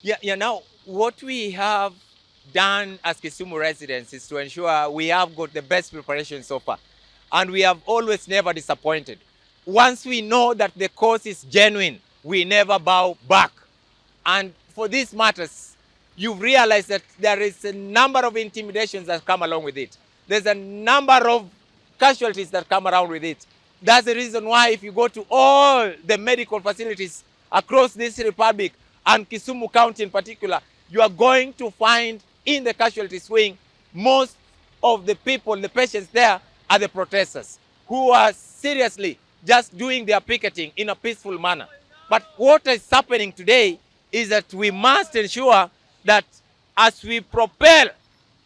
Yeah, now what we have done as Kisumu residents is to ensure we have got the best preparation so far. And we have always never disappointed. Once we know that the cause is genuine, we never bow back. And for these matters, you realize that there is a number of intimidations that come along with it. There's a number of casualties that come around with it. That's the reason why if you go to all the medical facilities across this republic, and Kisumu County in particular, you are going to find in the casualty swing, most of the people, the patients there, are the protesters who are seriously just doing their picketing in a peaceful manner. But what is happening today is that we must ensure that as we propel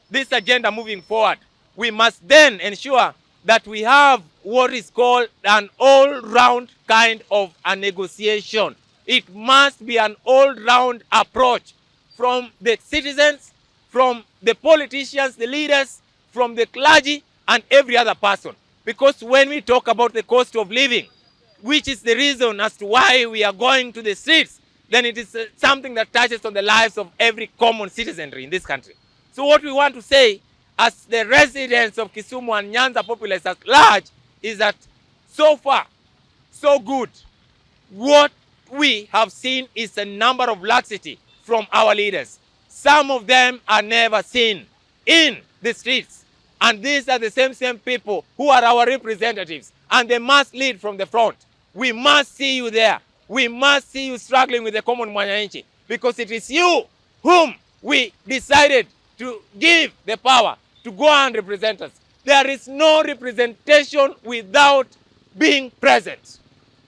this agenda moving forward, we must then ensure that we have what is called an all-round kind of a negotiation. It must be an all-round approach from the citizens, from the politicians, the leaders, from the clergy, and every other person. Because when we talk about the cost of living, which is the reason as to why we are going to the streets, then it is something that touches on the lives of every common citizenry in this country. So what we want to say as the residents of Kisumu and Nyanza populace at large is that so far, so good. What we have seen is a number of laxity from our leaders. Some of them are never seen in the streets. And these are the same people who are our representatives. And they must lead from the front. We must see you there. We must see you struggling with the common mwananchi. Because it is you whom we decided to give the power to go and represent us. There is no representation without being present.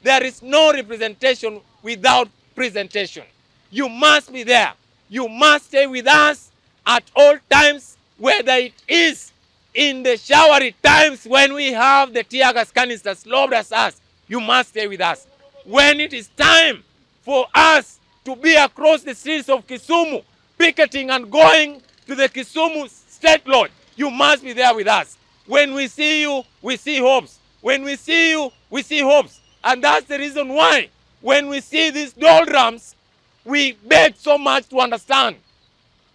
There is no representation without presentation. You must be there. You must stay with us at all times, whether it is in the showery times when we have the tear gas canisters lobbed at us. You must stay with us. When it is time for us to be across the streets of Kisumu, picketing and going to the Kisumu State Lodge, you must be there with us. When we see you, we see hopes. When we see you, we see hopes. And that's the reason why, when we see these doldrums, we beg so much to understand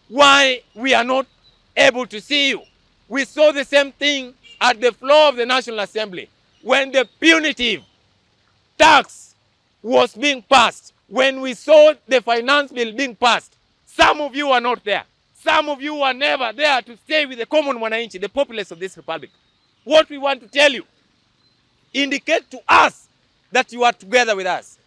why we are not able to see you. We saw the same thing at the floor of the National Assembly when the punitive tax was being passed. When we saw the finance bill being passed, some of you are not there. Some of you are never there to stay with the common mwananchi, the populace of this republic. What we want to tell you, indicate to us that you are together with us.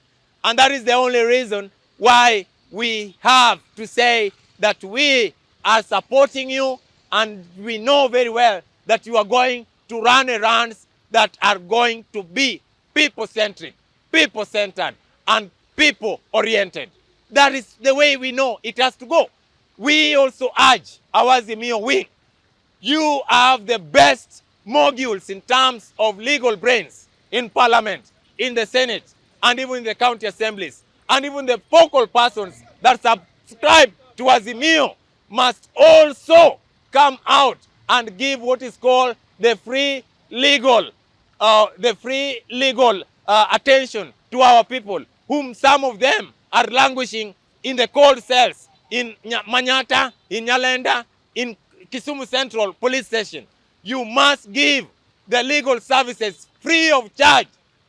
And that is the only reason why we have to say that we are supporting you, and we know very well that you are going to run errands that are going to be people-centric, people-centered, and people-oriented. That is the way we know it has to go. We also urge our Azimio wing. You have the best moguls in terms of legal brains in Parliament, in the Senate, and even in the county assemblies. And even the focal persons that subscribe to Azimio must also come out and give what is called the free legal attention to our people, whom some of them are languishing in the cold cells in Manyata, in Nyalenda, in Kisumu Central Police Station. You must give the legal services free of charge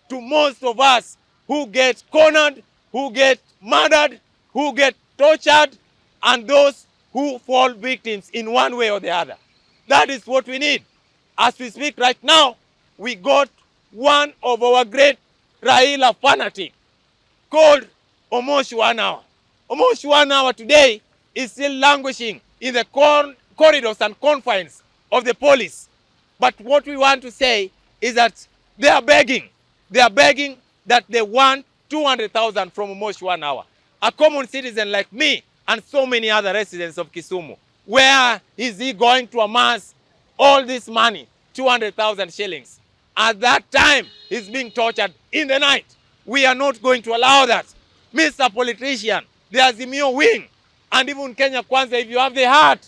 to most of us who get cornered, who get murdered, who get tortured, and those who fall victims in one way or the other. That is what we need. As we speak right now, we got one of our great Raila fanatic called Omosh 1 hour. Omosh 1 hour today is still languishing in the corridors and confines of the police. But what we want to say is that they are begging. They are begging that they want 200,000 from Omosh 1 hour. A common citizen like me and so many other residents of Kisumu. Where is he going to amass all this money, 200,000 shillings? At that time, he's being tortured in the night. We are not going to allow that. Mr. Politician, the Azimio wing, and even Kenya Kwanza, if you have the heart,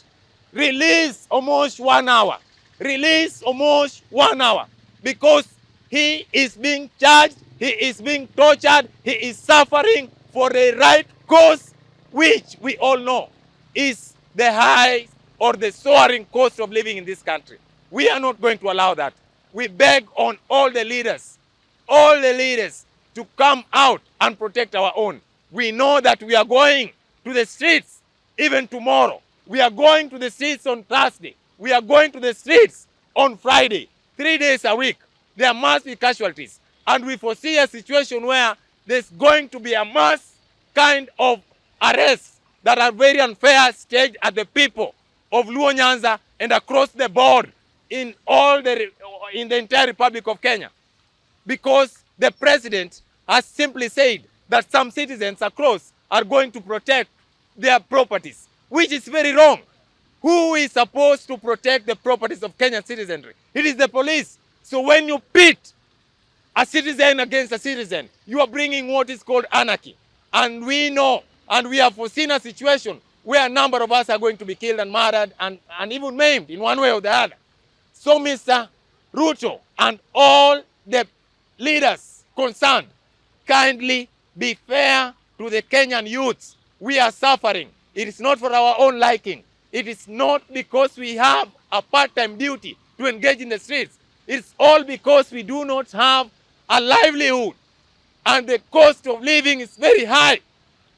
release Omosh 1 hour. Release Omosh 1 hour. Because he is being charged, he is being tortured, he is suffering for a right cause. which we all know is the high or the soaring cost of living in this country. We are not going to allow that. We beg on all the leaders to come out and protect our own. We know that we are going to the streets even tomorrow. We are going to the streets on Thursday. We are going to the streets on Friday. 3 days a week. There must be casualties. And we foresee a situation where there's going to be a mass kind of arrests that are very unfair staged at the people of Luo Nyanza and across the board in the entire Republic of Kenya. Because the president has simply said that some citizens across are going to protect their properties, which is very wrong. Who is supposed to protect the properties of Kenyan citizenry? It is the police. So when you pit a citizen against a citizen, you are bringing what is called anarchy. And we know, and we have foreseen a situation where a number of us are going to be killed and murdered and even maimed in one way or the other. So Mr. Ruto and all the leaders concerned, kindly be fair to the Kenyan youths. We are suffering. It is not for our own liking. It is not because we have a part-time duty to engage in the streets. It's all because we do not have a livelihood. And the cost of living is very high.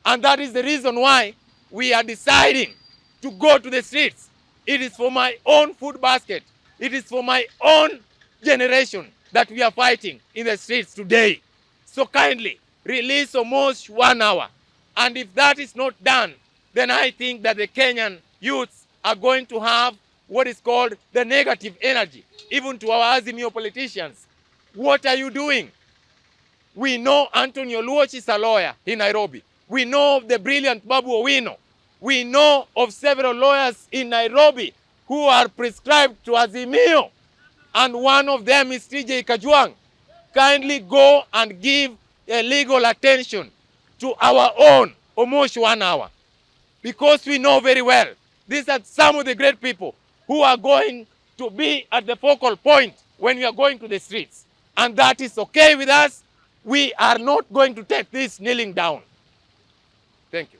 And that is the reason why we are deciding to go to the streets. It is for my own food basket. It is for my own generation that we are fighting in the streets today. So kindly release Omosh 1 hour. And if that is not done, then I think that the Kenyan youths are going to have what is called the negative energy, even to our Azimio politicians. What are you doing? We know Anthony Oluoch is a lawyer in Nairobi. We know of the brilliant Babu Owino. We know of several lawyers in Nairobi who are prescribed to Azimio. And one of them is TJ Kajwang. Kindly go and give a legal attention to our own Omosh 1 hour. Because we know very well, these are some of the great people who are going to be at the focal point when we are going to the streets. And that is okay with us. We are not going to take this kneeling down. Thank you.